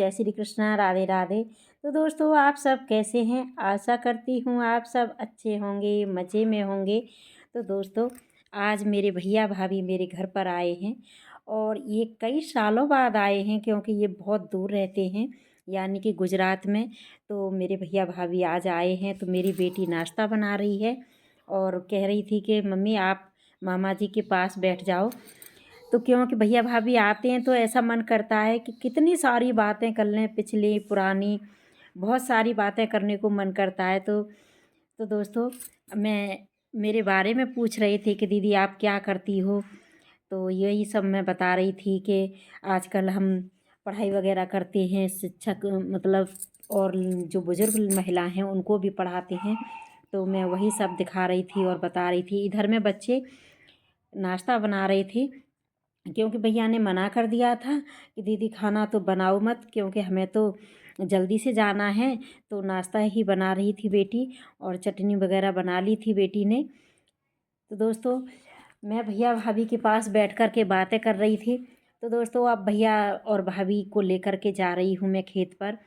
जय श्री कृष्णा, राधे राधे। तो दोस्तों, आप सब कैसे हैं? आशा करती हूँ आप सब अच्छे होंगे, मज़े में होंगे। तो दोस्तों, आज मेरे भैया भाभी मेरे घर पर आए हैं और ये कई सालों बाद आए हैं, क्योंकि ये बहुत दूर रहते हैं, यानी कि गुजरात में। तो मेरे भैया भाभी आज आए हैं, तो मेरी बेटी नाश्ता बना रही है और कह रही थी कि मम्मी आप मामा जी के पास बैठ जाओ। तो क्योंकि भैया भाभी आते हैं तो ऐसा मन करता है कि कितनी सारी बातें कर लें, पिछली पुरानी बहुत सारी बातें करने को मन करता है। तो दोस्तों, मैं मेरे बारे में पूछ रहे थे कि दीदी आप क्या करती हो। तो यही सब मैं बता रही थी कि आजकल हम पढ़ाई वगैरह करते हैं, शिक्षक मतलब, और जो बुज़ुर्ग महिला हैं उनको भी पढ़ाते हैं। तो मैं वही सब दिखा रही थी और बता रही थी। इधर में बच्चे नाश्ता बना रहे थे, क्योंकि भैया ने मना कर दिया था कि दीदी खाना तो बनाओ मत, क्योंकि हमें तो जल्दी से जाना है। तो नाश्ता ही बना रही थी बेटी और चटनी वगैरह बना ली थी बेटी ने। तो दोस्तों, मैं भैया भाभी के पास बैठ कर के बातें कर रही थी। तो दोस्तों, अब भैया और भाभी को लेकर के जा रही हूँ मैं खेत पर।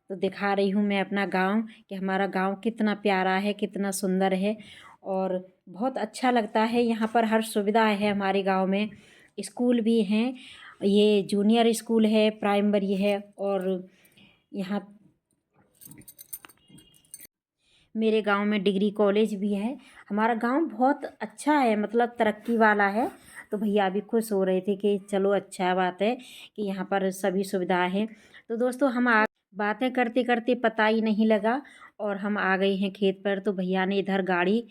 तो दिखा रही हूँ मैं अपना गांव कि हमारा गांव कितना प्यारा है, कितना सुंदर है और बहुत अच्छा लगता है। यहाँ पर हर सुविधा है हमारे गांव में। स्कूल भी हैं, ये जूनियर स्कूल है, प्राइमरी है, और यहाँ मेरे गांव में डिग्री कॉलेज भी है। हमारा गांव बहुत अच्छा है, मतलब तरक्की वाला है। तो भैया अभी खुश हो रहे थे कि चलो अच्छा बात है कि यहाँ पर सभी सुविधाएं हैं। तो दोस्तों, हम बातें करते करते पता ही नहीं लगा और हम आ गए हैं खेत पर। तो भैया ने इधर गाड़ी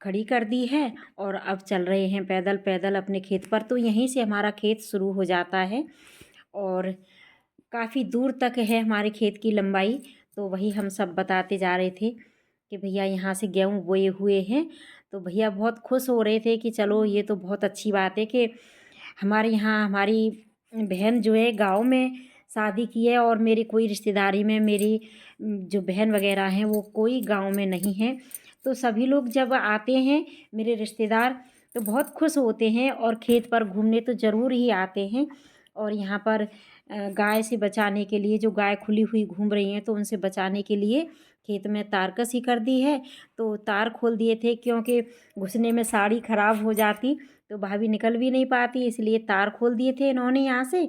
खड़ी कर दी है और अब चल रहे हैं पैदल पैदल अपने खेत पर। तो यहीं से हमारा खेत शुरू हो जाता है और काफ़ी दूर तक है हमारे खेत की लंबाई। तो वही हम सब बताते जा रहे थे कि भैया यहाँ से गेहूँ बोए हुए हैं। तो भैया बहुत खुश हो रहे थे कि चलो ये तो बहुत अच्छी बात है कि हमारे यहाँ हमारी बहन जो है गांव में शादी की है, और मेरी कोई रिश्तेदारी में मेरी जो बहन वगैरह हैं वो कोई गांव में नहीं है। तो सभी लोग जब आते हैं मेरे रिश्तेदार तो बहुत खुश होते हैं और खेत पर घूमने तो ज़रूर ही आते हैं। और यहाँ पर गाय से बचाने के लिए, जो गाय खुली हुई घूम रही हैं तो उनसे बचाने के लिए खेत में तार कसी कर दी है। तो तार खोल दिए थे, क्योंकि घुसने में साड़ी ख़राब हो जाती तो भाभी निकल भी नहीं पाती, इसलिए तार खोल दिए थे इन्होंने यहाँ से।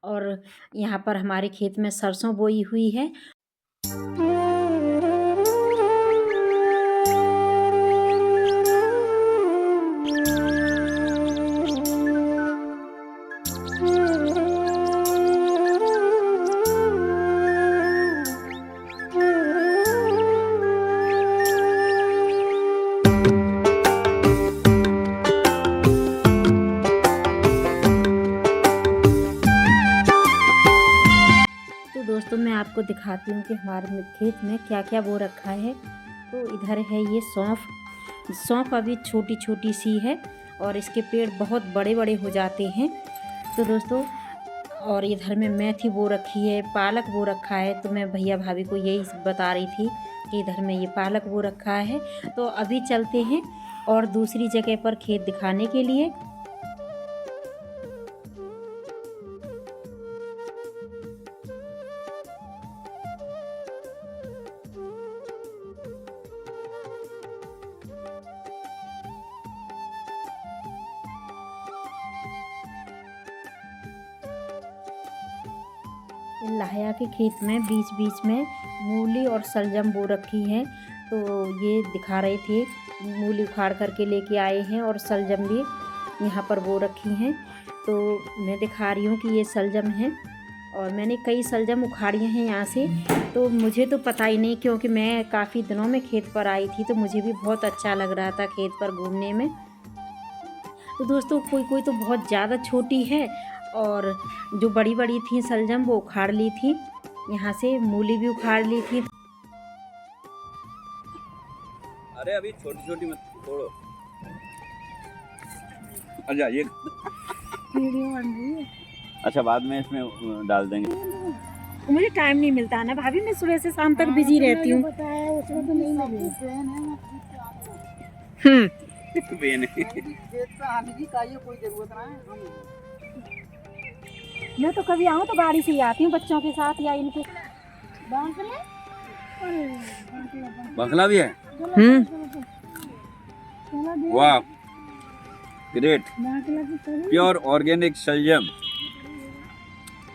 और यहाँ पर हमारे खेत में सरसों बोई हुई है। दोस्तों, मैं आपको दिखाती हूँ कि हमारे खेत में क्या क्या बो रखा है। तो इधर है ये सौंफ अभी छोटी छोटी सी है और इसके पेड़ बहुत बड़े बड़े हो जाते हैं। तो दोस्तों, और इधर में मेथी बो रखी है, पालक बो रखा है। तो मैं भैया भाभी को यही बता रही थी कि इधर में ये पालक बो रखा है। तो अभी चलते हैं और दूसरी जगह पर खेत दिखाने के लिए। लाया के खेत में बीच बीच में मूली और शलजम बो रखी है। तो ये दिखा रहे थे, मूली उखाड़ करके लेके आए हैं और शलजम भी यहाँ पर बो रखी हैं। तो मैं दिखा रही हूँ कि ये शलजम है और मैंने कई शलजम उखाड़ी हैं यहाँ से। तो मुझे तो पता ही नहीं, क्योंकि मैं काफ़ी दिनों में खेत पर आई थी तो मुझे भी बहुत अच्छा लग रहा था खेत पर घूमने में। तो दोस्तों, कोई कोई तो बहुत ज़्यादा छोटी है और जो बड़ी बड़ी थी शलजम वो उखाड़ ली थी, यहाँ से मूली भी उखाड़ ली थी। अरे अभी छोटी छोटी मत तोड़ो। अच्छा ये वीडियो बन रही है। अच्छा, बाद में इसमें डाल देंगे। मुझे टाइम नहीं मिलता है ना भाभी, मैं सुबह से शाम तक बिजी रहती हूँ। बताया उसमें तो नहीं लगी। बेन खेत पे आने की चाहिए कोई जरूरत ना है। मैं तो कभी आऊँ तो गाड़ी से ही आती हूँ बच्चों के साथ या इनके। बांकले अरे बांकला बकला भी है। वाह, ग्रेट। बांकला की करी प्योर ऑर्गेनिक शलजम,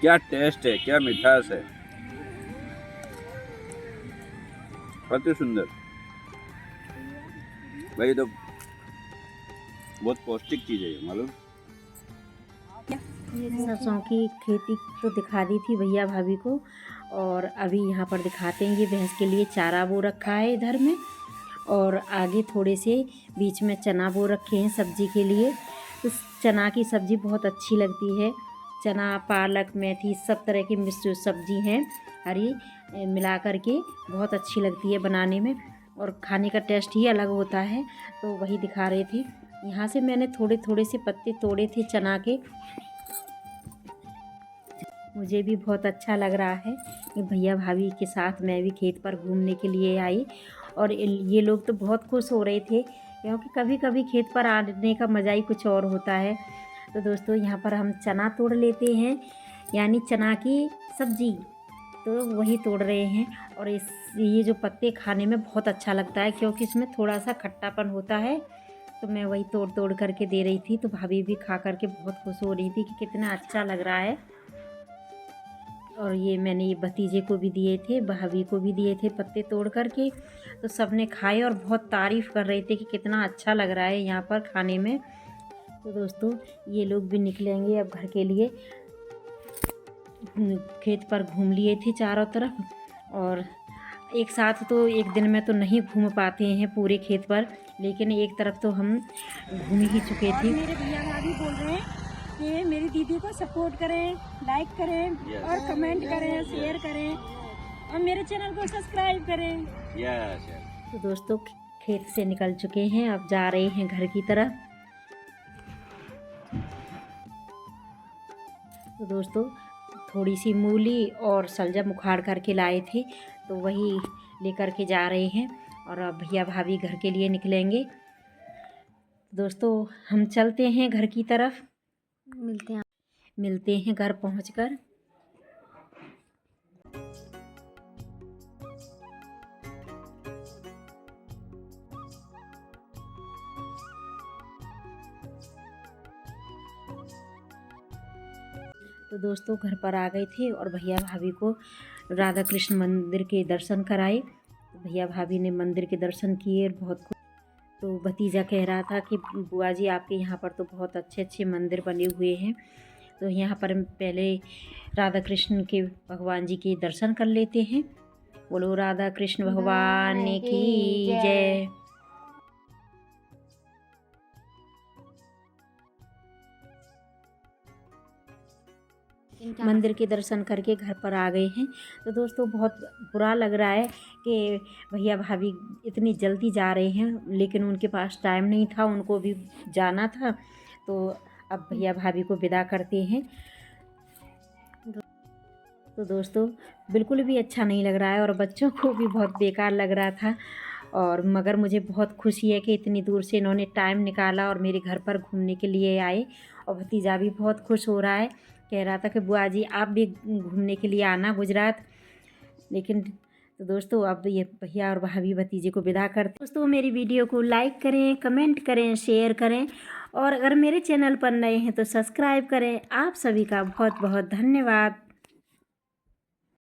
क्या टेस्ट है, क्या मिठास है, अति सुंदर। भाई तो बहुत पौष्टिक चीज है ये, मालूम। सरसों की खेती तो दिखा दी थी भैया भाभी को, और अभी यहाँ पर दिखाते हैं। ये भैंस के लिए चारा बो रखा है इधर में, और आगे थोड़े से बीच में चना बो रखे हैं सब्जी के लिए। तो चना की सब्ज़ी बहुत अच्छी लगती है। चना, पालक, मेथी सब तरह की मिक्स सब्जी हैं हरी मिला करके, बहुत अच्छी लगती है बनाने में, और खाने का टेस्ट ही अलग होता है। तो वही दिखा रहे थे। यहाँ से मैंने थोड़े थोड़े से पत्ते तोड़े थे चना के। मुझे भी बहुत अच्छा लग रहा है कि भैया भाभी के साथ मैं भी खेत पर घूमने के लिए आई, और ये लोग तो बहुत खुश हो रहे थे, क्योंकि कभी कभी खेत पर आने का मज़ा ही कुछ और होता है। तो दोस्तों यहाँ पर हम चना तोड़ लेते हैं, यानी चना की सब्ज़ी, तो वही तोड़ रहे हैं। और ये जो पत्ते खाने में बहुत अच्छा लगता है, क्योंकि इसमें थोड़ा सा खट्टापन होता है। तो मैं वही तोड़ तोड़ करके दे रही थी, तो भाभी भी खा करके बहुत खुश हो रही थी कि कितना अच्छा लग रहा है। और ये मैंने ये भतीजे को भी दिए थे, भाभी को भी दिए थे पत्ते तोड़ करके। तो सब ने खाए और बहुत तारीफ़ कर रहे थे कि कितना अच्छा लग रहा है यहाँ पर खाने में। तो दोस्तों ये लोग भी निकलेंगे अब घर के लिए। खेत पर घूम लिए थे चारों तरफ, और एक साथ तो एक दिन में तो नहीं घूम पाते हैं पूरे खेत पर, लेकिन एक तरफ तो हम घूम ही चुके थे। मेरे भैया भाभी बोल रहे हैं कि मेरी दीदी को सपोर्ट करें, लाइक करें और कमेंट करें, शेयर करें, और मेरे चैनल को सब्सक्राइब करें। तो दोस्तों खेत से निकल चुके हैं, अब जा रहे हैं घर की तरफ। तो दोस्तों थोड़ी सी मूली और शलजम उखाड़ करके लाए थे, तो वही लेकर के जा रहे हैं, और अब भैया भाभी घर के लिए निकलेंगे। दोस्तों हम चलते हैं घर की तरफ, मिलते हैं घर पहुंचकर। तो दोस्तों घर पर आ गए थे, और भैया भाभी को राधा कृष्ण मंदिर के दर्शन कराए। तो भैया भाभी ने मंदिर के दर्शन किए, बहुत खुश। तो भतीजा कह रहा था कि बुआ जी आपके यहाँ पर तो बहुत अच्छे अच्छे मंदिर बने हुए हैं, तो यहाँ पर हम पहले राधा कृष्ण के भगवान जी के दर्शन कर लेते हैं। बोलो राधा कृष्ण भगवान की जय। मंदिर के दर्शन करके घर पर आ गए हैं। तो दोस्तों बहुत बुरा लग रहा है कि भैया भाभी इतनी जल्दी जा रहे हैं, लेकिन उनके पास टाइम नहीं था, उनको भी जाना था। तो अब भैया भाभी को विदा करते हैं। तो दोस्तों बिल्कुल भी अच्छा नहीं लग रहा है, और बच्चों को भी बहुत बेकार लग रहा था, और मगर मुझे बहुत खुशी है कि इतनी दूर से इन्होंने टाइम निकाला और मेरे घर पर घूमने के लिए आए। और भतीजा भी बहुत खुश हो रहा है, कह रहा था कि बुआ जी आप भी घूमने के लिए आना गुजरात। लेकिन तो दोस्तों अब ये भैया और भाभी भतीजे को विदा करते। दोस्तों मेरी वीडियो को लाइक करें, कमेंट करें, शेयर करें, और अगर मेरे चैनल पर नए हैं तो सब्सक्राइब करें। आप सभी का बहुत बहुत धन्यवाद।